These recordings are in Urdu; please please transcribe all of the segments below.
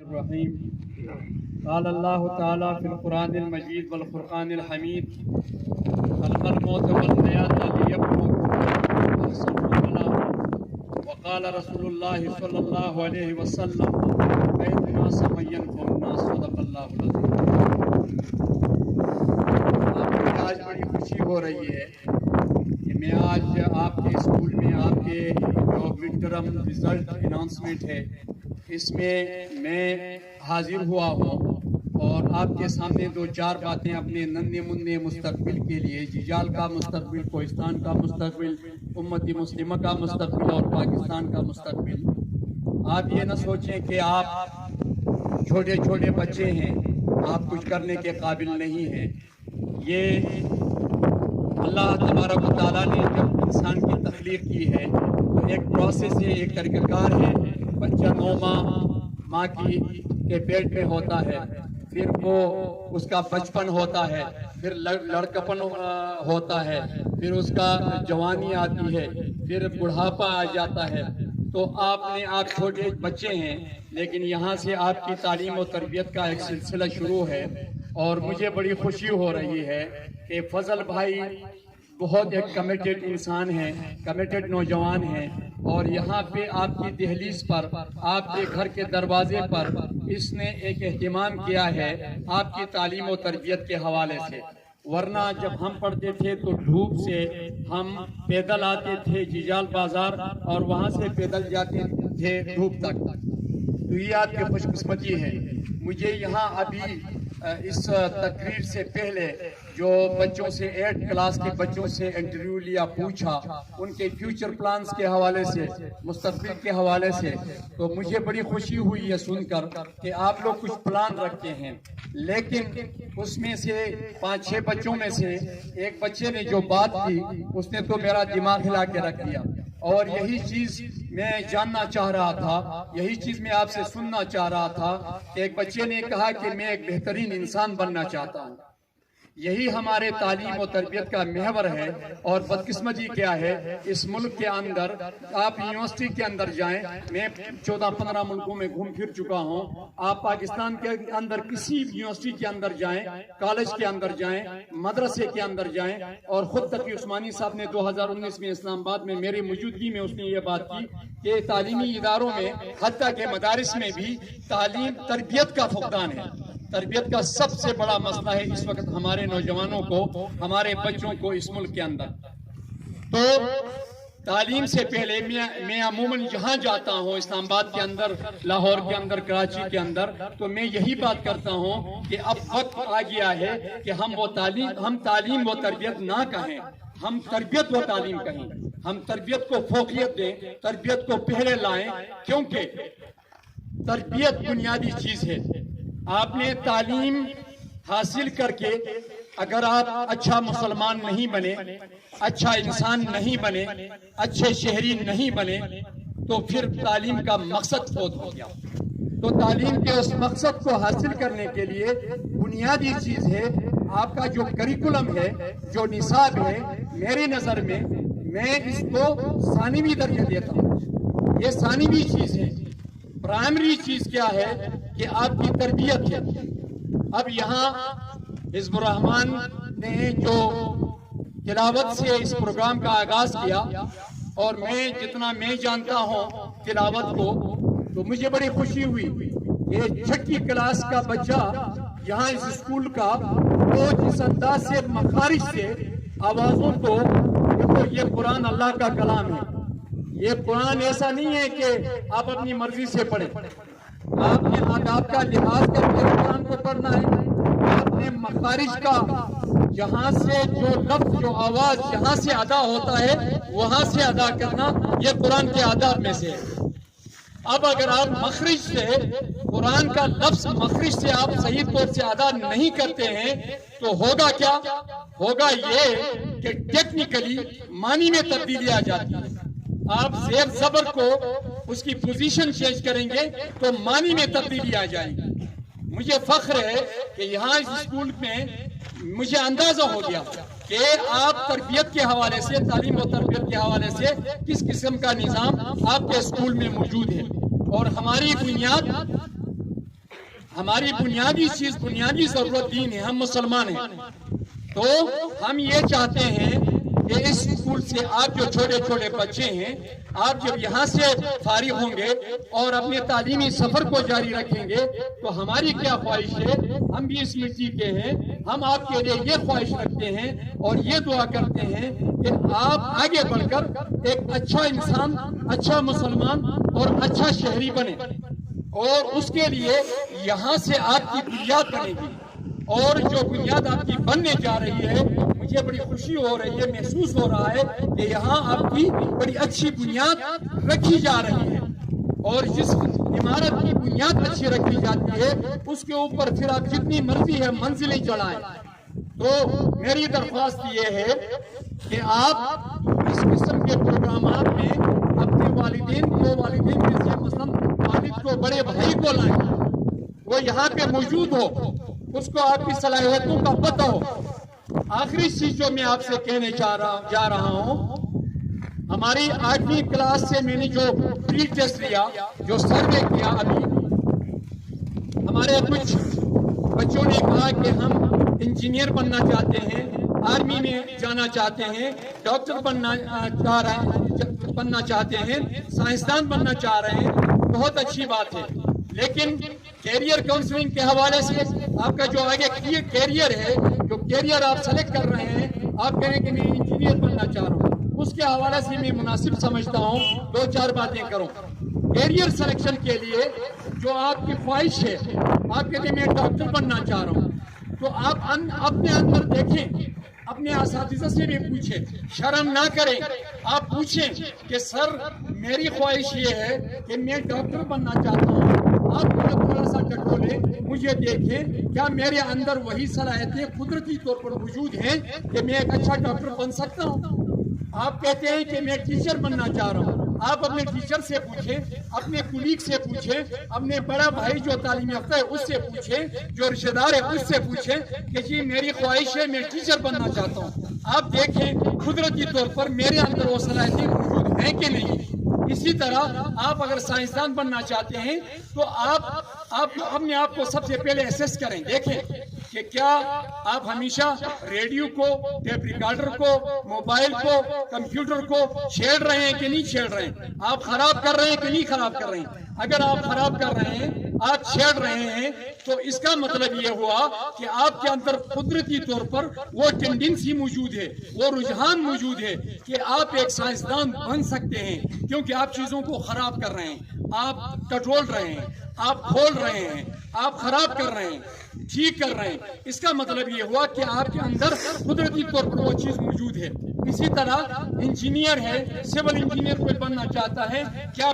الرحیم قال اللہ تعالی فی القرآن المجید والفرقان الحمید خلق الموت والحیات لیبلوکم احسن عملا وقال رسول اللہ صلی اللہ علیہ وسلم بیت الناس مینکم الناس صدق اللہ العظیم۔ آپ کو آج بڑی خوشی ہو رہی ہے کہ میں آج آپ کے اسکول میں آپ کے جو مڈ ٹرم رزلٹ اناؤنسمنٹ ہے اس میں حاضر ہوا ہوں اور آپ کے سامنے دو چار باتیں اپنے ننھے منھے مستقبل کے لیے، جیجال کا مستقبل، کوہستان کا مستقبل، امت مسلمہ کا مستقبل اور پاکستان کا مستقبل۔ آپ یہ نہ سوچیں کہ آپ چھوٹے چھوٹے بچے ہیں، آپ کچھ کرنے کے قابل نہیں ہیں۔ یہ اللہ تبارک و تعالیٰ نے جب انسان کی تخلیق کی ہے تو ایک پروسیس ہے، ایک طریقہ کار ہے۔ بچہ 9 ماہ کے پیٹ میں ہوتا ہے، پھر وہ اس کا بچپن ہوتا ہے، پھر لڑکپن ہوتا ہے، پھر اس کا جوانی آتی ہے، پھر بڑھاپا آ جاتا ہے۔ تو آپ چھوٹے بچے ہیں، لیکن یہاں سے آپ کی تعلیم و تربیت کا ایک سلسلہ شروع ہے اور مجھے بڑی خوشی ہو رہی ہے کہ فضل بھائی بہت ایک کمیٹڈ انسان ہیں، کمیٹڈ نوجوان ہیں، اور یہاں پہ آپ کی دہلیز پر، آپ کے گھر کے دروازے پر اس نے ایک اہتمام کیا ہے آپ کی تعلیم و تربیت کے حوالے سے۔ ورنہ جب ہم پڑھتے تھے تو دھوپ سے ہم پیدل آتے تھے جیجال بازار اور وہاں سے پیدل جاتے تھے دھوپ تک۔ تو یہ آپ کی خوش قسمتی ہے۔ مجھے یہاں ابھی اس تقریر سے پہلے جو بچوں سے 8 کلاس کے بچوں سے انٹرویو لیا، پوچھا ان کے فیوچر پلانز کے حوالے سے، مستقبل کے حوالے سے، تو مجھے بڑی خوشی ہوئی ہے سن کر کہ آپ لوگ کچھ پلان رکھتے ہیں۔ لیکن اس میں سے 5-6 بچوں میں سے ایک بچے نے جو بات کی اس نے تو میرا دماغ ہلا کے رکھ دیا، اور یہی چیز میں جاننا چاہ رہا تھا، یہی چیز میں آپ سے سننا چاہ رہا تھا کہ ایک بچے نے کہا کہ میں ایک بہترین انسان بننا چاہتا ہوں۔ یہی ہمارے تعلیم و تربیت کا محور ہے، اور بدقسمتی کیا ہے اس ملک کے اندر، آپ یونیورسٹی کے اندر جائیں، میں 14-15 ملکوں میں گھوم پھر چکا ہوں، آپ پاکستان کے اندر کسی یونیورسٹی کے اندر جائیں، کالج کے اندر جائیں، مدرسے کے اندر جائیں، اور خود تقی عثمانی صاحب نے 2019 میں اسلام آباد میں میری موجودگی میں اس نے یہ بات کی کہ تعلیمی اداروں میں، حتیٰ کہ مدارس میں بھی تعلیم تربیت کا فقدان ہے۔ تربیت کا سب سے بڑا مسئلہ ہے اس وقت ہمارے نوجوانوں کو، ہمارے بچوں کو اس ملک کے اندر۔ تو تعلیم سے پہلے میں عموماً جہاں جاتا ہوں، اسلام آباد کے اندر، لاہور کے اندر، کراچی کے اندر، تو میں یہی بات کرتا ہوں کہ اب وقت آ گیا ہے کہ ہم تعلیم و تربیت نہ کہیں، ہم تربیت و تعلیم کہیں، ہم تربیت کو فوقیت دیں، تربیت کو پہلے لائیں، کیونکہ تربیت بنیادی چیز ہے۔ آپ نے تعلیم حاصل کر کے اگر آپ اچھا مسلمان نہیں بنے، اچھا انسان نہیں بنے، اچھے شہری نہیں بنے، تو پھر تعلیم کا مقصد فوت ہو گیا۔ تو تعلیم کے اس مقصد کو حاصل کرنے کے لیے بنیادی چیز ہے آپ کا جو کریکولم ہے، جو نصاب ہے۔ میری نظر میں اس کو ثانوی درجہ دیتا ہوں، یہ ثانوی چیز ہے۔ پرائمری چیز کیا ہے کہ آپ کی تربیت ہے۔ اب یہاں حزب الرحمان نے جو تلاوت سے اس پروگرام کا آغاز کیا، اور میں جتنا میں جانتا ہوں تلاوت کو، تو مجھے بڑی خوشی ہوئی کہ 6 کلاس کا بچہ یہاں اس اسکول کا، وہ جس انداز سے مخارج سے آوازوں کو، دیکھو یہ قرآن اللہ کا کلام ہے، یہ قرآن ایسا نہیں ہے کہ آپ اپنی مرضی سے پڑھیں، آپ نے آداب کا لحاظ کر کے قرآن کو پڑھنا ہے، آپ نے مخارج کا، جہاں سے جو لفظ، جو آواز جہاں سے ادا ہوتا ہے وہاں سے ادا کرنا، یہ قرآن کے آداب میں سے ہے۔ اب اگر آپ مخرج سے، قرآن کا لفظ مخرج سے آپ صحیح طور سے ادا نہیں کرتے ہیں تو ہوگا کیا؟ ہوگا یہ کہ ٹیکنیکلی معنی میں تبدیلی آ جاتی ہے۔ آپ زیر زبر کو اس کی پوزیشن چینج کریں گے تو معنی میں تبدیلی آ جائے گی۔ مجھے فخر ہے کہ یہاں اس اسکول میں مجھے اندازہ ہو گیا کہ آپ تربیت کے حوالے سے، تعلیم و تربیت کے حوالے سے کس قسم کا نظام آپ کے اسکول میں موجود ہے، اور ہماری بنیاد ہماری بنیادی چیز، بنیادی ضرورت دین ہے، ہم مسلمان ہیں. تو ہم یہ چاہتے ہیں کہ اس اسکول سے آپ جو چھوٹے چھوٹے بچے ہیں، آپ جب یہاں سے فارغ ہوں گے اور اپنے تعلیمی سفر کو جاری رکھیں گے تو ہماری کیا خواہش ہے، ہم بھی اس مٹی کے ہیں، ہم آپ کے لیے یہ خواہش رکھتے ہیں اور یہ دعا کرتے ہیں کہ آپ آگے بڑھ کر ایک اچھا انسان، اچھا مسلمان اور اچھا شہری بنے، اور اس کے لیے یہاں سے آپ کی بنیاد بنے گی. اور جو بنیاد آپ کی بننے جا رہی ہے، مجھے بڑی خوشی ہو رہی ہے، محسوس ہو رہا ہے کہ یہاں آپ کی بڑی اچھی بنیاد رکھی جا رہی ہے. اور جس عمارت کی بنیاد اچھی رکھی جاتی ہے اس کے اوپر پھر آپ جتنی مرضی ہے منزلیں چڑھائیں. تو میری درخواست یہ ہے کہ آپ اس قسم کے پروگرامات میں اپنے والدین میں سے مثلا والد کو، بڑے بھائی کو لائیں، وہ یہاں پہ موجود ہو، اس کو آپ کی صلاحیتوں کا پتہ ہو. آخری چیز جو میں آپ سے کہنے جا رہا ہوں، ہماری 8ویں کلاس سے میں نے جو پری ٹیسٹ لیا، جو سروے کیا، ابھی ہمارے کچھ بچوں نے کہا کہ ہم انجینئر بننا چاہتے ہیں، آرمی میں جانا چاہتے ہیں، ڈاکٹر بننا چاہتے ہیں، سائنسدان بننا چاہ رہے ہیں. بہت اچھی بات ہے، لیکن کیریئر کاؤنسلنگ کے حوالے سے آپ کا جو آگے کیریئر ہے، جو کیریئر آپ سلیکٹ کر رہے ہیں، آپ کہیں کہ میں انجینئر بننا چاہ رہا ہوں، اس کے حوالے سے میں مناسب سمجھتا ہوں 2-4 باتیں کروں. کیریئر سلیکشن کے لیے جو آپ کی خواہش ہے، آپ کہتے ہیں میں ڈاکٹر بننا چاہ رہا ہوں، تو آپ اپنے اندر دیکھیں، اپنے اساتذہ سے بھی پوچھیں، شرم نہ کریں، آپ پوچھیں کہ سر میری خواہش یہ ہے کہ میں ڈاکٹر بننا چاہتا ہوں، آپ مجھے تھوڑا سا ٹٹولیں، مجھے دیکھیں کیا میرے اندر وہی صلاحیتیں قدرتی طور پر موجود ہیں کہ میں ایک اچھا ڈاکٹر بن سکتا ہوں. آپ کہتے ہیں کہ میں ٹیچر بننا چاہ رہا ہوں، آپ اپنے ٹیچر سے پوچھیں، اپنے کولیگ سے پوچھیں، اپنے بڑا بھائی جو تعلیم یافتہ ہے اس سے پوچھیں، جو رشتہ دار ہے اس سے پوچھیں کہ جی میری خواہش ہے میں ٹیچر بننا چاہتا ہوں. آپ دیکھیں قدرتی طور پر میرے اندر وہ صلاحیتیں موجود ہیں کہ نہیں. اسی طرح آپ اگر سائنسدان بننا چاہتے ہیں تو آپ اپنے آپ کو سب سے پہلے اسیس کریں، دیکھیں کہ کیا آپ ہمیشہ ریڈیو کو، ٹیپ ریکارڈر کو، موبائل کو، کمپیوٹر کو چھیڑ رہے ہیں کہ نہیں چھیڑ رہے ہیں، آپ خراب کر رہے ہیں کہ نہیں خراب کر رہے ہیں. اگر آپ خراب کر رہے ہیں، آپ چھیڑ رہے ہیں، تو اس کا مطلب یہ ہوا کہ آپ کے اندر قدرتی طور پر وہ ٹینڈنسی موجود ہے، وہ رجحان موجود ہے کہ آپ ایک سائنسدان بن سکتے ہیں، کیونکہ آپ چیزوں کو خراب کر رہے ہیں، آپ ٹٹول رہے ہیں، آپ کھول رہے ہیں، آپ خراب کر رہے ہیں، ٹھیک کر رہے ہیں. اس کا مطلب یہ ہوا کہ آپ کے اندر قدرتی طور پر وہ چیز موجود ہے. اسی طرح انجینئر ہے، سول انجینئر کوئی بننا چاہتا ہے، کیا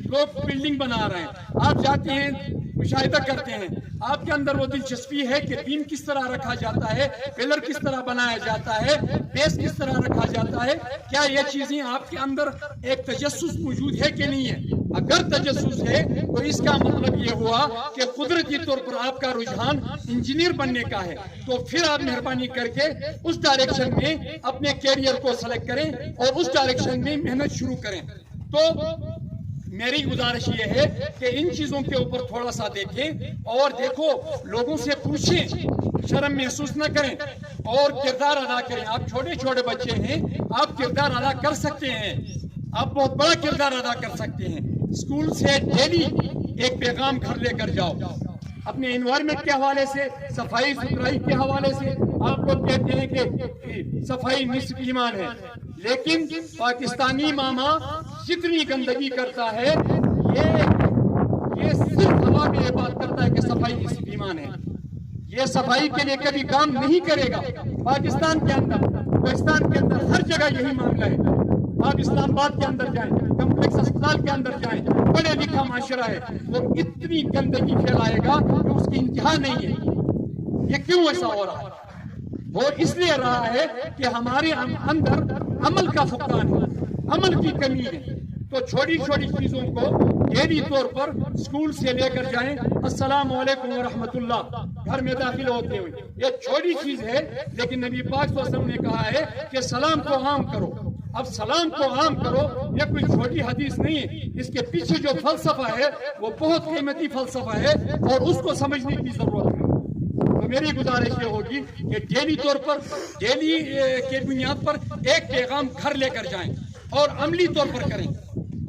لوگ بلڈنگ بنا رہے ہیں، آپ جاتے ہیں مشاہدہ کرتے ہیں، آپ کے اندر وہ دلچسپی ہے کہ بیم کس طرح رکھا جاتا ہے، پلر کس طرح بنایا جاتا ہے، بیس کس طرح رکھا جاتا ہے، کیا یہ چیزیں آپ کے اندر ایک تجسس موجود ہے کہ نہیں ہے. اگر تجسس ہے تو اس کا مطلب یہ ہوا کہ قدرتی طور پر آپ کا رجحان انجینئر بننے کا ہے. تو پھر آپ مہربانی کر کے اس ڈائریکشن میں اپنے کیریئر کو سلیکٹ کریں اور اس ڈائریکشن میں محنت شروع کریں. تو میری گزارش یہ ہے کہ ان چیزوں کے اوپر تھوڑا سا دیکھیں اور دیکھو، لوگوں سے پوچھیں، شرم محسوس نہ کریں اور کردار ادا کریں. آپ چھوٹے چھوٹے بچے ہیں، آپ کردار ادا کر سکتے ہیں، آپ بہت بڑا کردار ادا کر سکتے ہیں. اسکول سے ڈیلی ایک پیغام گھر لے کر جاؤ، اپنے انوائرمنٹ کے حوالے سے، صفائی ستھرائی کے حوالے سے. آپ لوگ کہتے ہیں کہ صفائی نصف ایمان ہے، لیکن پاکستانی ماما جتنی گندگی کرتا ہے یہ صرف ہوا میں یہ بات کرتا ہے کہ صفائی نصف ایمان ہے. یہ صفائی کے لیے کبھی کام نہیں کرے گا. پاکستان کے اندر، پاکستان کے اندر ہر جگہ یہی معاملہ ہے. آپ اسلام آباد کے اندر جائیں، کمپلیکس اسپتال کے اندر جائیں، پڑھے لکھا معاشرہ ہے، وہ اتنی گندگی پھیلائے گا کہ اس کی انتہا نہیں ہے. یہ کیوں ایسا ہو رہا ہے؟ وہ اس لیے رہا ہے کہ ہمارے اندر عمل کا فقدان ہے، عمل کی کمی ہے. تو چھوٹی چھوٹی چیزوں کو ڈیلی طور پر اسکول سے لے کر جائیں. السلام علیکم ورحمۃ اللہ، گھر میں داخل ہوتے ہوئے، یہ چھوٹی چیز ہے، لیکن نبی پاک صلی اللہ علیہ وسلم نے کہا ہے کہ سلام کو عام کرو. اب سلام کو عام کرو، یہ کوئی چھوٹی حدیث نہیں ہے، اس کے پیچھے جو فلسفہ ہے وہ بہت قیمتی فلسفہ ہے اور اس کو سمجھنے کی ضرورت ہے۔ تو میری گزارش یہ ہوگی کہ ڈیلی طور پر، ڈیلی کے بنیاد پر ایک پیغام گھر لے کر جائیں اور عملی طور پر کریں۔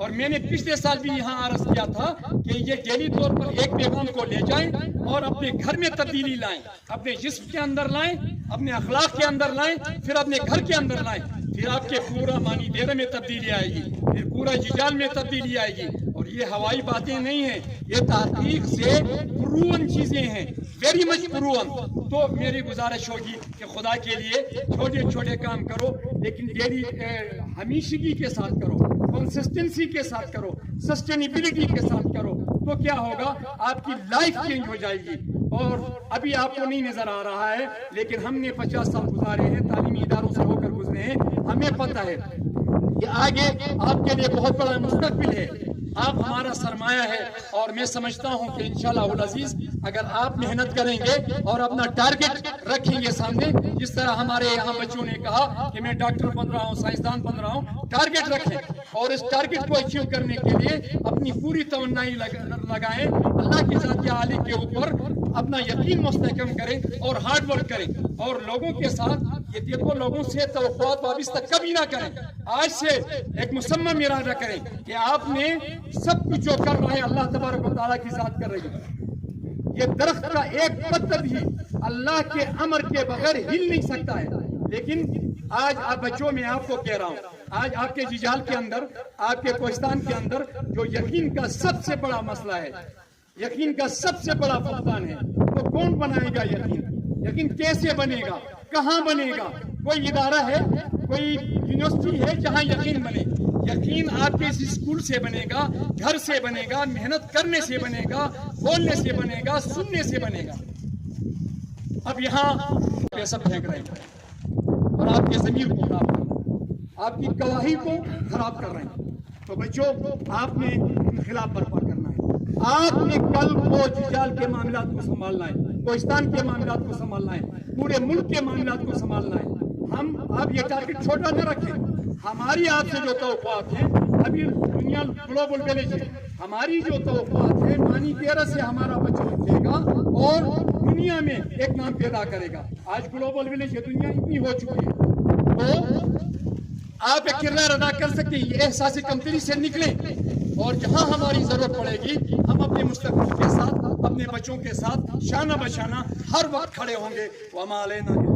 اور میں نے پچھلے سال بھی یہاں عرض کیا تھا کہ یہ ڈیلی طور پر ایک پیغام کو لے جائیں اور اپنے گھر میں تبدیلی لائیں، اپنے جسم کے اندر لائیں، اپنے اخلاق کے اندر لائیں، پھر اپنے گھر کے اندر لائیں، پھر آپ کے پورا مانی دیرے میں تبدیلی آئے گی، پھر پورا ججال میں تبدیلی آئے گی۔ اور یہ ہوائی باتیں نہیں ہیں، یہ تحقیق سے پروون چیزیں ہیں، ویری مچ پروون۔ تو میری گزارش ہوگی کہ خدا کے لیے چھوٹے چھوٹے کام کرو، لیکن ڈیلی ہمیشگی کے ساتھ کرو، کنسسٹنسی کے ساتھ کرو، سسٹینیبلٹی کے ساتھ کرو، تو کیا ہوگا؟ آپ کی لائف چینج ہو جائے گی۔ اور ابھی آپ کو نہیں نظر آ رہا ہے، لیکن ہم نے 50 سال گزارے ہیں، تعلیمی اداروں سے ہو کر گزرے ہیں، ہمیں پتہ ہے کہ آگے آپ کے لیے بہت بڑا مستقبل ہے، آپ ہمارا سرمایہ ہے۔ اور میں سمجھتا ہوں کہ انشاءاللہ العزیز اگر آپ محنت کریں گے اور اپنا ٹارگٹ رکھیں گے سامنے، جس طرح ہمارے یہاں بچوں نے کہا کہ میں ڈاکٹر بن رہا ہوں، سائنسدان بن رہا ہوں، ٹارگٹ رکھیں اور اس ٹارگٹ کو اچیو کرنے کے لیے اپنی پوری توانائی لگائیں، اللہ کی ذات عالی کے اوپر اپنا یقین مستحکم کریں اور ہارڈ ورک کریں، اور لوگوں کے ساتھ یہ دیکھو، لوگوں سے توقعات وابستہ کبھی نہ کریں۔ آج سے ایک مصمم ارادہ کریں کہ آپ نے سب کچھ جو کر رہے ہیں اللہ تبارک و تعالیٰ کی ذات کر رہی ہے۔ یہ درخت کا ایک پتہ بھی اللہ کے امر کے بغیر ہل نہیں سکتا ہے، لیکن آج آپ بچوں میں آپ کو کہہ رہا ہوں، آج آپ کے ججال کے اندر، آپ کے کوہستان کے اندر جو یقین کا سب سے بڑا مسئلہ ہے، یقین کا سب سے بڑا فقدان ہے، تو کون بنائے گا یقین؟ یقین کیسے بنے گا؟ کہاں بنے گا؟ کوئی ادارہ ہے، کوئی یونیورسٹی ہے جہاں یقین بنے؟ یقین آپ کے اس اسکول سے بنے گا، گھر سے بنے گا، محنت کرنے سے بنے گا، بولنے سے بنے گا، سننے سے بنے گا۔ اب یہاں پیسہ پھینک رہے ہیں اور آپ کے ضمیر کو خراب کر رہے ہیں، آپ کی گواہی کو خراب کر رہے ہیں۔ تو بچوں، آپ نے انقلاب برپا کرنا ہے، آپ نے کل کو ججال کے معاملات کو سنبھالنا ہے، کوہستان کے معاملات کو سنبھالنا ہے، پورے ملک کے معاملات کو سنبھالنا ہے۔ آپ یہ ٹارگٹ چھوٹا نہ رکھیں۔ ہماری آپ سے جو توقعات ہیں، ابھی دنیا گلوبل ولیج ہے، ہماری جو توقعات ہیں، مانی 13 سے ہمارا بچہ اٹھے گا اور دنیا میں ایک نام پیدا کرے گا۔ آج گلوبل ولیج ہے، دنیا اتنی ہو چکی ہے، تو آپ ایک کردار ادا کر سکتے ہیں۔ یہ احساس کمتری سے نکلیں اور جہاں ہماری ضرورت پڑے گی، ہم اپنے مستقبل کے ساتھ، اپنے بچوں کے ساتھ شانہ بشانہ ہر وقت کھڑے ہوں گے۔ وَمَا عَلَيْنَا